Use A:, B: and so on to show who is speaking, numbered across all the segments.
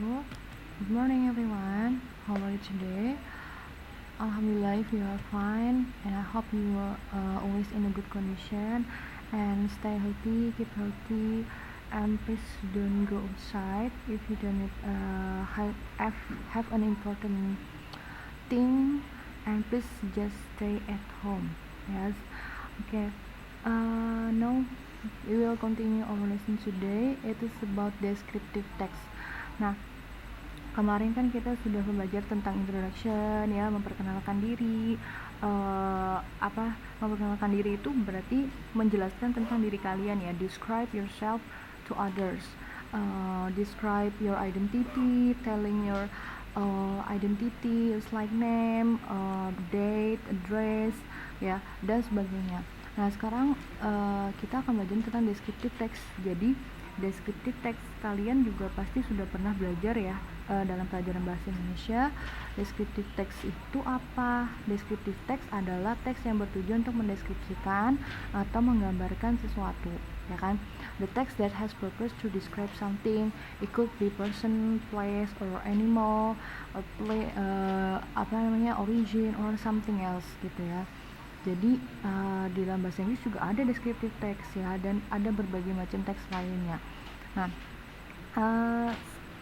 A: wabarakatuh. Good morning everyone. How are you today? Alhamdulillah, if you are fine, and I hope you are always in a good condition and stay healthy, keep healthy, and please don't go outside if you don't have an important thing, and please just stay at home. Yes. Okay. Now we will continue our lesson today. It is about descriptive text. Nah, kemarin kan kita sudah belajar tentang introduction ya, memperkenalkan diri. Memperkenalkan diri itu berarti menjelaskan tentang diri kalian ya. Describe yourself to others. Describe your identity, telling your identity, like name, date, address, ya, dan sebagainya. Nah, sekarang kita akan belajar tentang descriptive text. Jadi, descriptive text kalian juga pasti sudah pernah belajar ya dalam pelajaran bahasa Indonesia. Descriptive text itu apa? Descriptive text adalah teks yang bertujuan untuk mendeskripsikan atau menggambarkan sesuatu, ya kan? The text that has purpose to describe something. It could be person, place, or animal, or origin, or something else gitu ya. Jadi di dalam bahasa Inggris juga ada descriptive text ya, dan ada berbagai macam teks lainnya. Nah,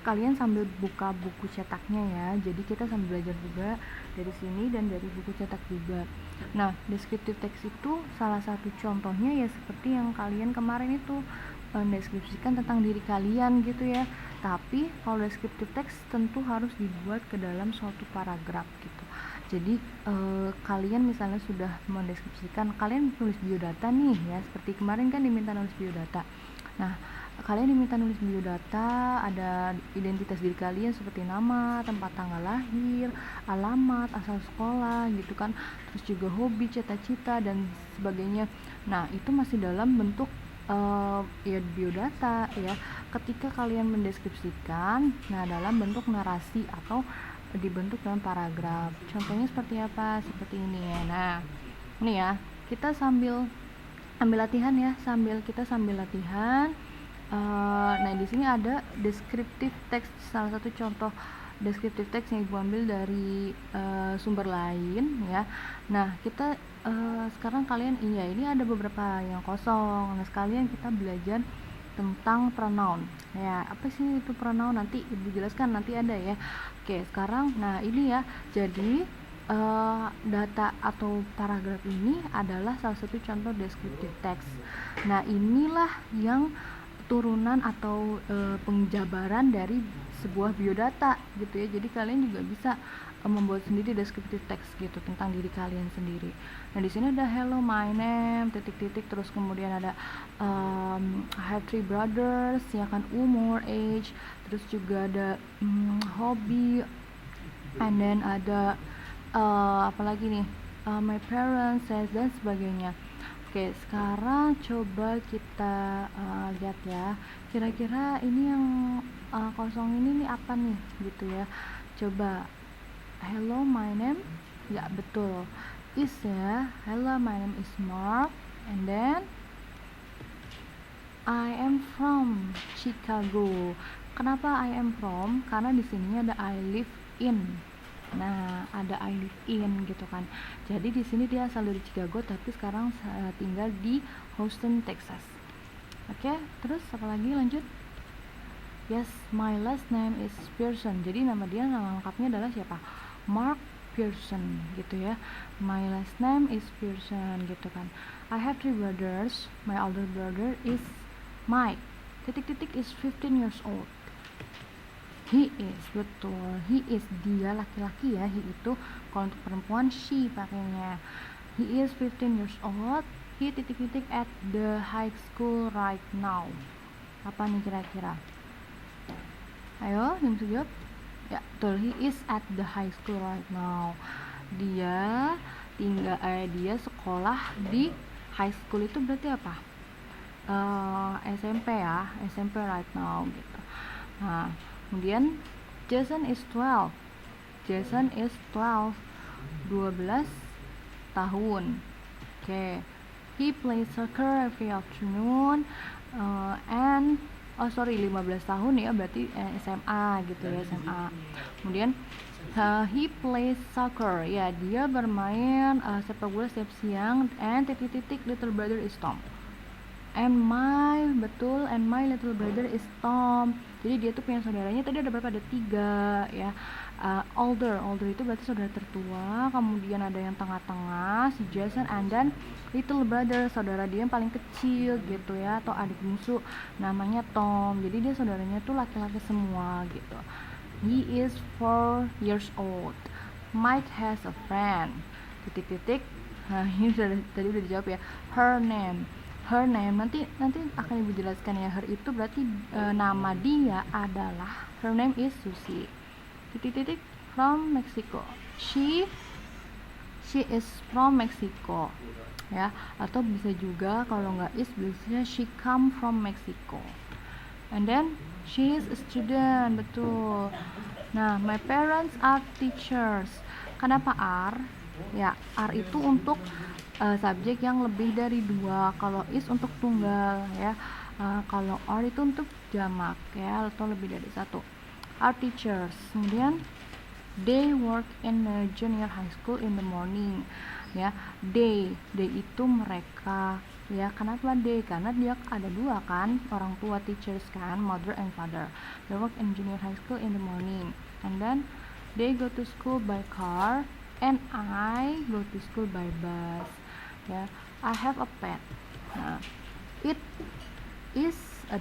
A: kalian sambil buka buku cetaknya ya, jadi kita sambil belajar juga dari sini dan dari buku cetak juga. Nah, descriptive text itu salah satu contohnya ya seperti yang kalian kemarin itu mendeskripsikan tentang diri kalian gitu ya. Tapi kalau descriptive text tentu harus dibuat ke dalam suatu paragraf gitu. Jadi kalian misalnya sudah mendeskripsikan, kalian tulis biodata nih ya, seperti kemarin kan diminta nulis biodata. Nah, kalian diminta nulis biodata, ada identitas diri kalian seperti nama, tempat tanggal lahir, alamat, asal sekolah gitu kan, terus juga hobi, cita-cita dan sebagainya. Nah, itu masih dalam bentuk ya biodata ya. Ketika kalian mendeskripsikan, nah dalam bentuk narasi atau dibentuk dalam paragraf. Contohnya seperti apa? Seperti ini ya. Nah, ini ya, kita sambil latihan ya, kita sambil latihan. Nah, di sini ada descriptive text, salah satu contoh descriptive text yang ibu ambil dari sumber lain ya. Nah, kita sekarang kalian ini ada beberapa yang kosong. Nah, sekalian kita belajar tentang pronoun ya. Apa sih itu pronoun? Nanti ibu jelaskan, nanti ada ya. Oke, sekarang nah ini ya, jadi data atau paragraf ini adalah salah satu contoh descriptive text. Nah, inilah yang turunan atau penjabaran dari sebuah biodata gitu ya. Jadi kalian juga bisa membuat sendiri descriptive text gitu tentang diri kalian sendiri. Nah, di sini ada hello my name titik-titik, terus kemudian ada I have 3 brothers ya kan, umur, age, terus juga ada hobby, and then ada apalagi nih, my parents says, dan sebagainya. Oke, sekarang coba kita lihat ya, kira-kira ini yang kosong ini nih apa nih gitu ya. Coba hello my name, ya betul, is ya. Hello my name is Mark, and then I am from Chicago. Kenapa I am from? Karena di sini ada I live in. Nah, ada I live in gitu kan. Jadi di sini dia asal dari Chicago tapi sekarang tinggal di Houston, Texas. Oke, terus apa lagi, lanjut. Yes, my last name is Pearson. Jadi nama lengkapnya adalah siapa? Mark Pearson gitu ya. My last name is Pearson gitu kan. I have 3 brothers. My older brother is Mike. Titik-titik is 15 years old. He is, betul. He is, dia laki-laki ya. He itu, kalau untuk perempuan she pakainya. He is 15 years old. He titik-titik at the high school right now. Apa nih kira-kira? Ayo, yang bisa jawab. Ya, betul. He is at the high school right now. Dia dia sekolah di high school, itu berarti apa? SMP ya, SMP right now gitu. Nah, kemudian Jason is 12. Jason is 12 tahun. Oke. He plays soccer every afternoon and 15 tahun ya, berarti SMA gitu ya, SMA. Kemudian he plays soccer, ya dia bermain sepak bola setiap siang. And little brother is Tom. And my little brother is Tom. Jadi dia tuh punya saudaranya, tadi ada berapa? Ada 3 ya. Older itu berarti saudara tertua. Kemudian ada yang tengah-tengah, si Jason, and then little brother, saudara dia yang paling kecil gitu ya, atau adik bungsu, namanya Tom. Jadi dia saudaranya tuh laki-laki semua gitu. He is 4 years old. Mike has a friend. Nah ini tadi udah dijawab ya. Her name nanti akan ibu jelaskan ya. Her itu berarti nama dia adalah, her name is Susie. From Mexico. She is from Mexico ya, atau bisa juga kalau nggak is, biasanya she come from Mexico. And then she is a student, betul. Nah, my parents are teachers. Kenapa are? Ya, are itu untuk subjek yang lebih dari 2. Kalau is untuk tunggal ya. Kalau are itu untuk jamak ya, atau lebih dari 1. Are teachers. Kemudian they work in the junior high school in the morning ya. They itu mereka ya. Kenapa they? Karena dia ada 2 kan, orang tua, teachers kan, mother and father. They work in junior high school in the morning, and then they go to school by car, and I go to school by bus ya. I have a pet. Nah, it is a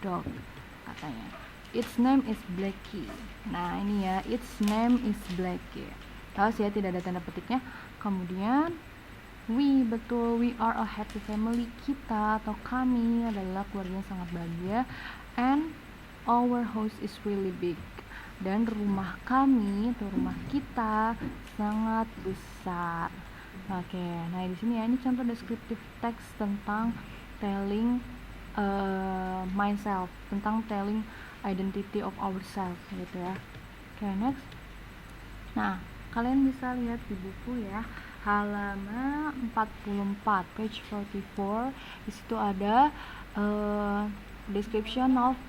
A: dog katanya. Its name is Blackie. Nah ini ya, its name is Blackie. Awas ya, tidak ada tanda petiknya. Kemudian we are a happy family. Kita atau kami adalah keluarga yang sangat bahagia. And our house is really big. Dan rumah kami atau rumah kita sangat besar. Oke, nah di sini ya, ini contoh descriptive text tentang telling myself, tentang telling identity of ourselves gitu ya. Oke, next. Nah, kalian bisa lihat di buku ya, halaman 44, page 44. Di situ ada description of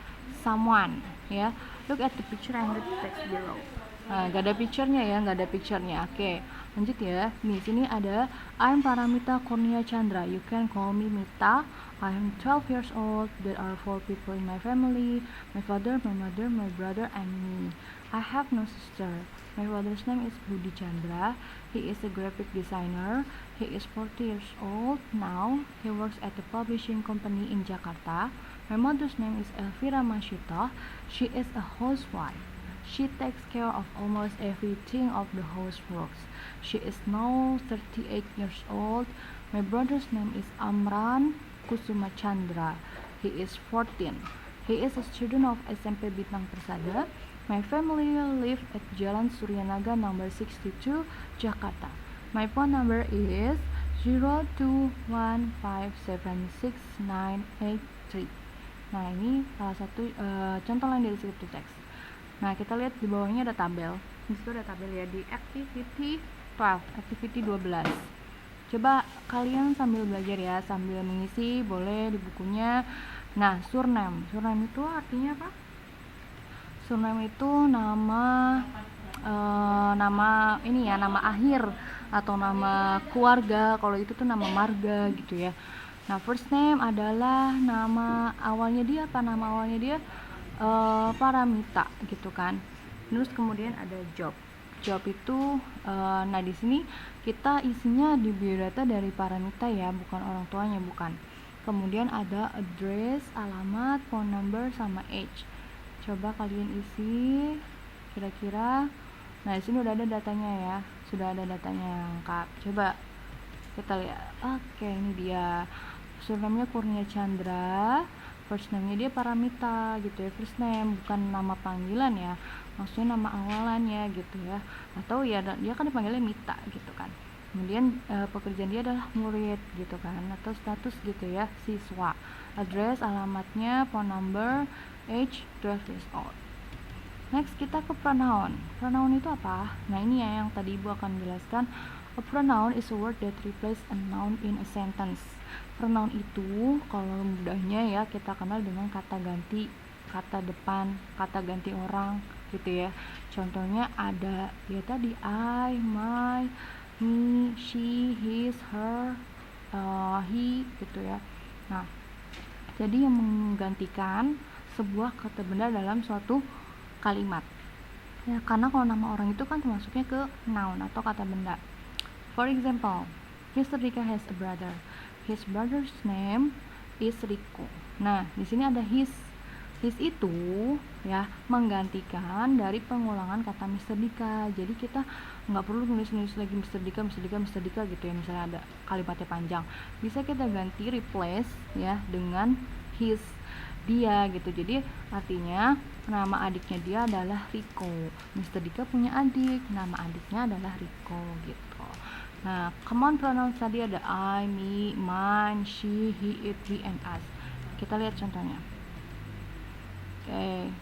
A: someone ya. Look at the picture and read the text below. Nah, gak ada picture-nya. Oke, lanjut ya. Di sini ada I'm Paramita Kurnia Chandra. You can call me Mita. I am 12 years old. There are 4 people in my family. My father, my mother, my brother, and me. I have no sister. My father's name is Budi Chandra. He is a graphic designer. He is 40 years old now. He works at a publishing company in Jakarta. My mother's name is Elvira Mashita. She is a housewife. She takes care of almost everything of the houseworks. She is now 38 years old. My brother's name is Amran Kusuma Chandra. He is 14. He is a student of SMP Bintang Persada. My family live at Jalan Suryanaga number 62, Jakarta. My phone number is 0215766983. Nah, ini salah satu contoh lain dari descriptive text. Nah, kita lihat di bawahnya ada tabel. Di situ ada tabel ya, di activity 12, activity 12. Coba kalian sambil belajar ya, sambil mengisi boleh di bukunya. Nah, surname itu artinya apa? Surname itu nama ini ya, nama akhir atau nama keluarga. Kalau itu tuh nama marga gitu ya. Nah, first name adalah nama awalnya dia apa? Nama awalnya dia Paramita gitu kan. Terus kemudian ada job itu nah di sini kita isinya di biodata dari Paramita ya, bukan orang tuanya, bukan. Kemudian ada address, alamat, phone number, sama age. Coba kalian isi kira-kira. Nah di sini udah ada datanya ya, sudah ada datanya lengkap. Coba kita lihat. Oke, ini dia. Surname-nya Kurnia Chandra, first name-nya dia Paramita gitu ya, first name, bukan nama panggilan ya, maksudnya nama awalannya gitu ya, atau ya dia kan dipanggilnya Mita gitu kan. Kemudian pekerjaan dia adalah murid gitu kan, atau status gitu ya, siswa. Address, alamatnya, phone number, age 12 years old. Next kita ke pronoun. Pronoun itu apa? Nah ini ya yang tadi ibu akan jelaskan. A pronoun is a word that replaces a noun in a sentence. Pronoun itu kalau mudahnya ya kita kenal dengan kata ganti, kata depan, kata ganti orang gitu ya. Contohnya ada ya tadi I, my, me, she, his, her, he gitu ya. Nah, jadi yang menggantikan sebuah kata benda dalam suatu kalimat. Ya, karena kalau nama orang itu kan termasuknya ke noun atau kata benda. For example, Mr. Dika has a brother. His brother's name is Rico. Nah, di sini ada his. His itu ya menggantikan dari pengulangan kata Mr. Dika. Jadi kita nggak perlu nulis-nulis lagi Mr. Dika gitu ya. Misalnya ada kalimatnya panjang, bisa kita ganti replace ya dengan his, dia gitu. Jadi artinya nama adiknya dia adalah Rico. Mr. Dika punya adik, nama adiknya adalah Rico gitu. Nah, common pronouns tadi ada I, me, mine, she, he, it, we, and us. Kita lihat contohnya. Oke,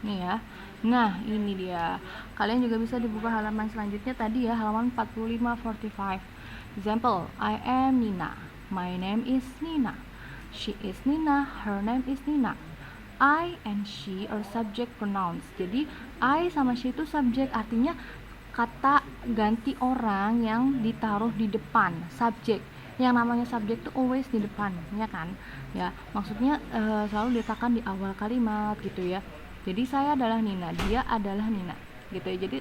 A: ini ya. Nah, ini dia. Kalian juga bisa dibuka halaman selanjutnya tadi ya, halaman 45-45. Example, I am Nina. My name is Nina. She is Nina. Her name is Nina. I and she are subject pronouns. Jadi I sama she itu subjek, artinya kata ganti orang yang ditaruh di depan, subjek. Yang namanya subjek itu always di depan, ya kan? Ya, maksudnya selalu diletakkan di awal kalimat gitu ya. Jadi saya adalah Nina, dia adalah Nina, gitu ya. Jadi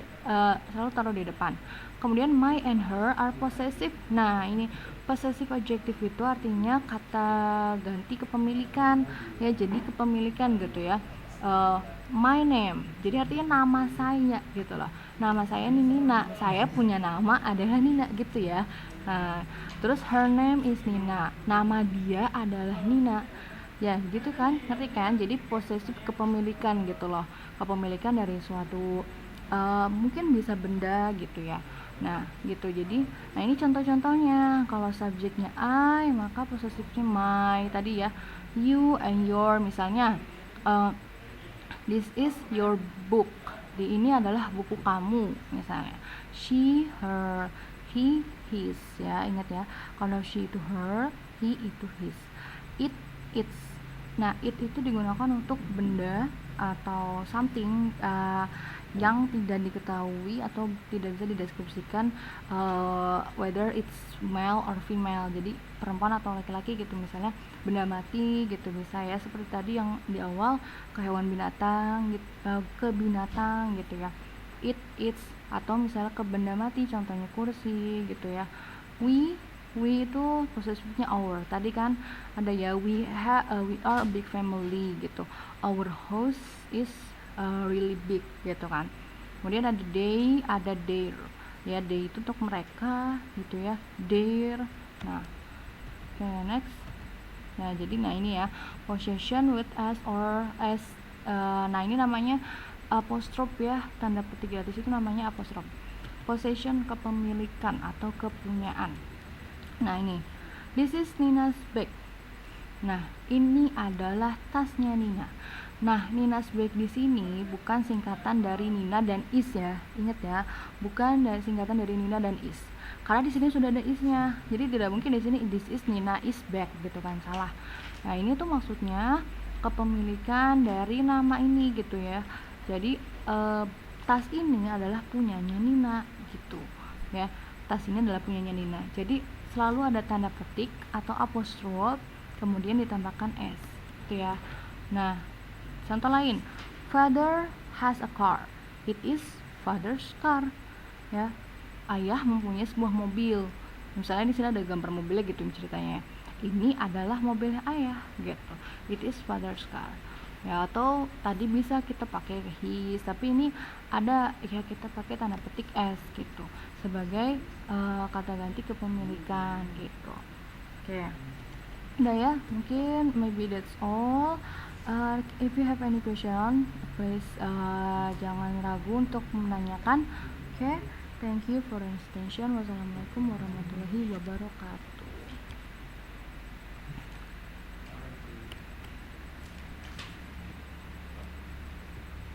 A: selalu taruh di depan. Kemudian my and her are possessive. Nah, ini possessive adjective itu artinya kata ganti kepemilikan, ya. Jadi kepemilikan gitu ya. My name, jadi artinya nama saya gitu loh. Nama saya ini Nina, saya punya nama adalah Nina gitu ya. Nah, terus her name is Nina, nama dia adalah Nina. Ya gitu kan, ngerti kan? Jadi possessive kepemilikan gitu loh, kepemilikan dari suatu mungkin bisa benda gitu ya. Nah gitu, jadi nah ini contoh-contohnya. Kalau subjeknya I, maka possessive-nya my tadi ya. You and your, misalnya this is your book, di ini adalah buku kamu misalnya. She, her, he, his, ya ingat ya. Kalau she itu her, he itu his. It, its. Nah, it itu digunakan untuk benda atau something yang tidak diketahui atau tidak bisa dideskripsikan whether it's male or female. Jadi perempuan atau laki-laki gitu, misalnya benda mati gitu bisa ya, seperti tadi yang di awal ke hewan binatang gitu, ke binatang gitu ya. It, its, atau misalnya ke benda mati, contohnya kursi gitu ya. We itu possessive-nya our. Tadi kan ada ya we are a big family gitu. Our house is really big gitu kan. Kemudian ada they, ada their. Ya, they itu untuk mereka gitu ya. Their. Nah, next. Nah, jadi ini ya, possession with as or as. Nah, ini namanya apostrophe ya, tanda petik gratis itu namanya apostrophe. Possession, kepemilikan atau kepunyaan. Nah, ini this is Nina's bag. Nah, ini adalah tasnya Nina. Nah, Nina's bag di sini bukan singkatan dari Nina dan is ya. Ingat ya, bukan dari singkatan dari Nina dan is. Karena di sini sudah ada isnya. Jadi tidak mungkin di sini this is Nina is bag gitu kan, salah. Nah, ini tuh maksudnya kepemilikan dari nama ini gitu ya. Jadi tas ini adalah punyanya Nina gitu ya. Tas ini adalah punyanya Nina. Jadi selalu ada tanda petik atau apostrophe kemudian ditambahkan s gitu ya. Nah, contoh lain, father has a car, it is father's car ya. Ayah mempunyai sebuah mobil, misalnya di sini ada gambar mobilnya gitu ceritanya, ini adalah mobilnya ayah gitu, it is father's car ya. Atau tadi bisa kita pakai his, tapi ini ada ya kita pakai tanda petik s gitu sebagai kata ganti kepemilikan gitu. Oke. Udah ya, mungkin maybe that's all. If you have any question, please jangan ragu untuk menanyakan. Oke, thank you for your attention. Wassalamualaikum warahmatullahi wabarakatuh.